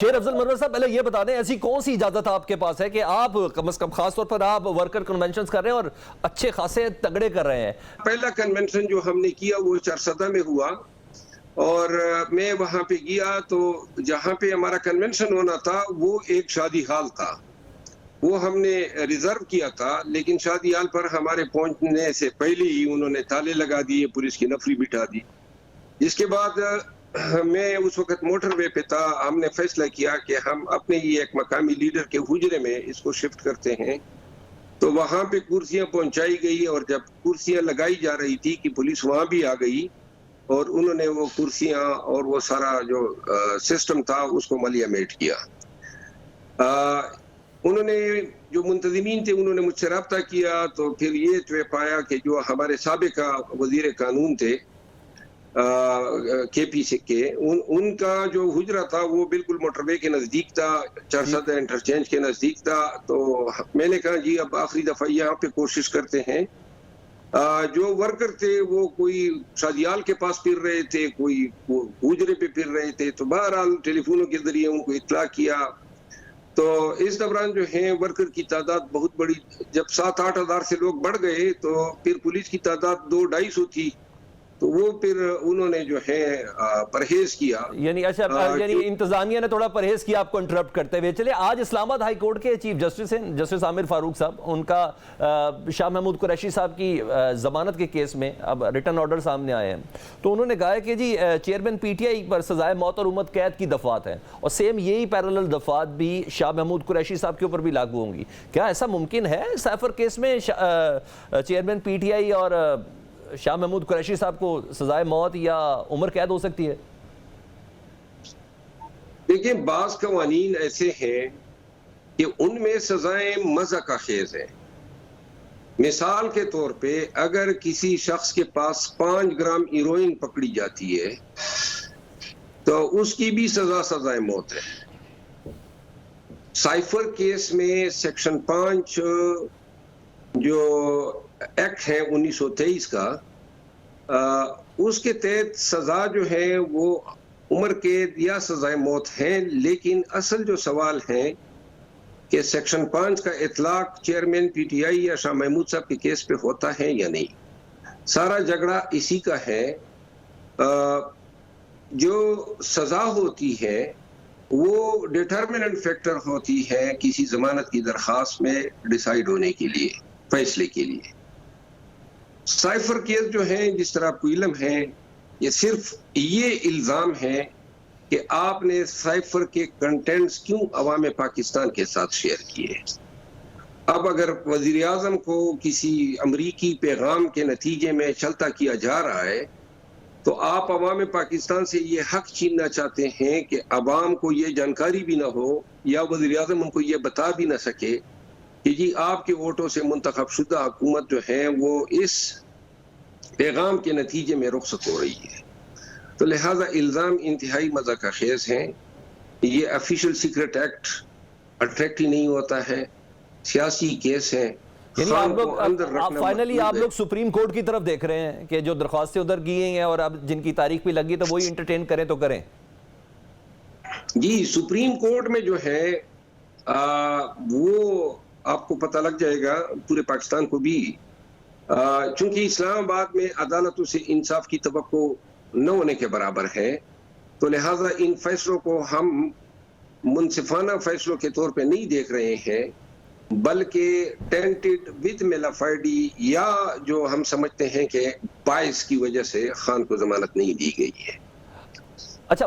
شیر افضل منور صاحب، پہلے یہ بتا دیں ایسی کون سی اجازت آپ کے پاس ہے کہ آپ کم از کم خاص طور پر آپ ورکر کنونشنز کر رہے ہیں اور اچھے خاصے تگڑے کر رہے ہیں؟ پہلا کنونشن جو ہم نے کیا وہ چارسدہ میں ہوا اور میں وہاں پہ گیا تو جہاں پہ ہمارا کنونشن ہونا تھا وہ ایک شادی ہال تھا، وہ ہم نے ریزرو کیا تھا، لیکن شادی ہال پر ہمارے پہنچنے سے پہلے ہی انہوں نے تالے لگا دیے، پولیس کی نفری بٹھا دی۔ جس کے بعد میں اس وقت موٹر وے پہ تھا، ہم نے فیصلہ کیا کہ ہم اپنے ہی ایک مقامی لیڈر کے حجرے میں اس کو شفٹ کرتے ہیں۔ تو وہاں پہ کرسیاں پہنچائی گئی اور جب کرسیاں لگائی جا رہی تھی کہ پولیس وہاں بھی آ گئی اور انہوں نے وہ کرسیاں اور وہ سارا جو سسٹم تھا اس کو ملیہ میٹ کیا۔ انہوں نے جو منتظمین تھے انہوں نے مجھ سے رابطہ کیا تو پھر یہ طے پایا کہ جو ہمارے سابقہ وزیر قانون تھے کے پی سے کے ان کا جو حجرہ تھا وہ بالکل موٹر وے کے نزدیک تھا، چارسدہ انٹرچینج کے نزدیک تھا۔ تو میں نے کہا جی اب آخری دفعہ یہاں پہ کوشش کرتے ہیں۔ جو ورکر تھے وہ کوئی شادیال کے پاس پھر رہے تھے، کوئی حجرے پہ پھر رہے تھے، تو بہرحال ٹیلی فونوں کے ذریعے ان کو اطلاع کیا۔ تو اس دوران جو ہیں ورکر کی تعداد بہت بڑی، جب 7-8 ہزار سے لوگ بڑھ گئے تو پھر پولیس کی تعداد 200-250 تھی، تو وہ پھر انہوں نے جو ہے پرہیز کیا۔ یعنی انتظامیہ نے تھوڑا پرہیز کیا آپ کو انٹرپٹ کرتے ہوئے۔ چلے آج اسلام آباد ہائی کورٹ کے چیف جسٹس ہیں جسٹس عامر فاروق صاحب، ان کا شاہ محمود قریشی صاحب کی ضمانت کے کیس میں اب ریٹن آرڈر سامنے آئے ہیں، تو انہوں نے کہا کہ جی چیئرمین پی ٹی آئی پر سزائے موت اور عمر قید کی دفعات ہیں اور سیم یہی پیرالل دفعات بھی شاہ محمود قریشی صاحب کے اوپر بھی لاگو ہوں گی۔ کیا ایسا ممکن ہے سیفر کیس میں چیئرمین پی ٹی آئی اور شاہ محمود قریشی صاحب کو سزائے موت یا عمر قید ہو سکتی ہے؟ دیکھیں بعض قوانین ایسے ہیں کہ ان میں سزائیں مزہ کا خیز ہیں۔ مثال کے طور پہ اگر کسی شخص کے پاس 5 گرام ہیروئن پکڑی جاتی ہے تو اس کی بھی سزائے موت ہے۔ سائفر کیس میں سیکشن 5 جو ایکٹ ہے 1923 کا، اس کے تحت سزا جو ہے وہ عمر قید یا سزائے موت ہیں، لیکن اصل جو سوال ہے کہ سیکشن 5 کا اطلاق چیئرمین پی ٹی آئی یا شاہ محمود صاحب کے کیس پہ ہوتا ہے یا نہیں۔ سارا جھگڑا اسی کا ہے۔ جو سزا ہوتی ہے وہ ڈیٹرمننٹ فیکٹر ہوتی ہے کسی ضمانت کی درخواست میں ڈیسائیڈ ہونے کے لیے، فیصلے کے لیے۔ سائفر کیس جو ہیں جس طرح آپ کو علم ہے، یہ صرف یہ الزام ہے کہ آپ نے سائفر کے کنٹینٹس کیوں عوام پاکستان کے ساتھ شیئر کیے۔ اب اگر وزیر اعظم کو کسی امریکی پیغام کے نتیجے میں چلتا کیا جا رہا ہے تو آپ عوام پاکستان سے یہ حق چھیننا چاہتے ہیں کہ عوام کو یہ جانکاری بھی نہ ہو یا وزیر اعظم ان کو یہ بتا بھی نہ سکے کہ جی آپ کے ووٹوں سے منتخب شدہ حکومت جو ہے وہ اس پیغام کے نتیجے میں رخصت ہو رہی ہے۔ تو لہٰذا الزام انتہائی مزہ کا خیز ہیں۔ یہ آفیشل سیکرٹ ایکٹ اٹریکٹ ہی نہیں ہوتا ہے، سیاسی کیس ہیں۔ یعنی آپ لوگ سپریم کورٹ کی طرف دیکھ رہے ہیں کہ جو درخواستیں ادھر کی ہیں اور اب جن کی تاریخ بھی لگی تو وہی انٹرٹین کریں تو کریں؟ جی سپریم کورٹ میں جو ہے وہ آپ کو پتہ لگ جائے گا پورے پاکستان کو بھی، چونکہ اسلام آباد میں عدالتوں سے انصاف کی توقع نہ ہونے کے برابر ہے، تو لہٰذا ان فیصلوں کو ہم منصفانہ فیصلوں کے طور پہ نہیں دیکھ رہے ہیں، بلکہ ٹینٹڈ وتھ میلافائڈی یا جو ہم سمجھتے ہیں کہ باعث کی وجہ سے خان کو ضمانت نہیں دی گئی ہے۔ اچھا